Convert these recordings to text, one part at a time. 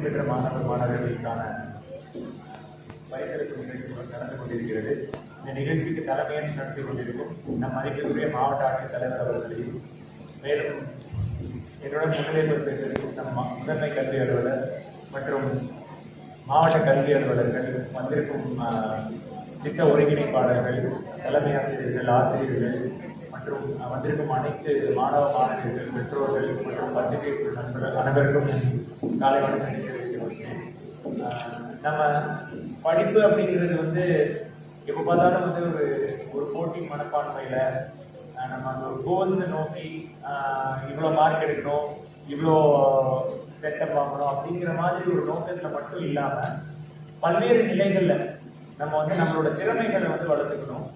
மதிப்பெண் பெற்ற மாணவர்களுக்கான பரிசளிப்பு நிகழ்ச்சி நடந்து கொண்டிருக்கிறது. இந்த நிகழ்ச்சிக்கு தலைமையேற்று நடத்தி கொண்டிருக்கும் நம் மதிப்பிற்குரிய மாவட்ட ஆட்சித்தலைவர் அவர்களையும், மேலும் என்னுடன் முன்னிலை பொறுப்பேற்றிருக்கும் நம் முதன்மை கல்வி அலுவலர் மற்றும் மாவட்ட கல்வி அலுவலர்கள், வந்திருக்கும் திட்ட ஒருங்கிணைப்பாளர்கள், தலைமை ஆசிரியர்கள், ஆசிரியர்கள் மற்றும் வந்திருக்கும் அனைத்து மாணவ மாணவியர்கள், பெற்றோர்கள் மற்றும் பத்திரிகை நண்பர்கள் அனைவருக்கும் காலை வணக்கம் தெரிவித்துள்ளேன். நம்ம படிப்பு அப்படிங்கிறது வந்து எப்போ பார்த்தாலும் வந்து ஒரு போட்டி மனப்பான்மையில நம்ம அந்த ஒரு கோல்ஸை நோக்கி இவ்வளோ மார்க் எடுக்கணும், இவ்வளோ செட்டப் வாங்கணும் அப்படிங்கிற மாதிரி ஒரு நோக்கத்தில் மட்டும் இல்லாமல் பல்வேறு நிலைகளில் நம்ம வந்து நம்மளோட திறமைகளை வந்து வளர்த்துக்கணும்.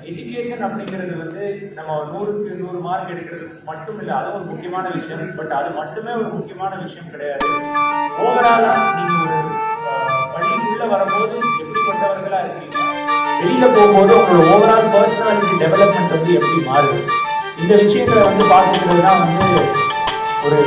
எஜுகேஷன் அப்படிங்கிறது வந்து நம்ம 100க்கு 100 மார்க் எடுக்கிறது மட்டும் இல்லை, அது ஒரு முக்கியமான விஷயம். பட் அது மட்டுமே ஒரு முக்கியமான விஷயம் கிடையாது. ஓவராலா நீங்க ஒரு பள்ளிக்குள்ள வரும்போது எப்படிப்பட்டவர்களா இருக்கீங்க, வெளியில போகும்போது உங்களோட ஓவரால் பர்சனாலிட்டி டெவலப்மெண்ட் வந்து எப்படி மாறுது, இந்த விஷயங்களை வந்து பார்த்துக்கிறது தான் வந்து ஒரு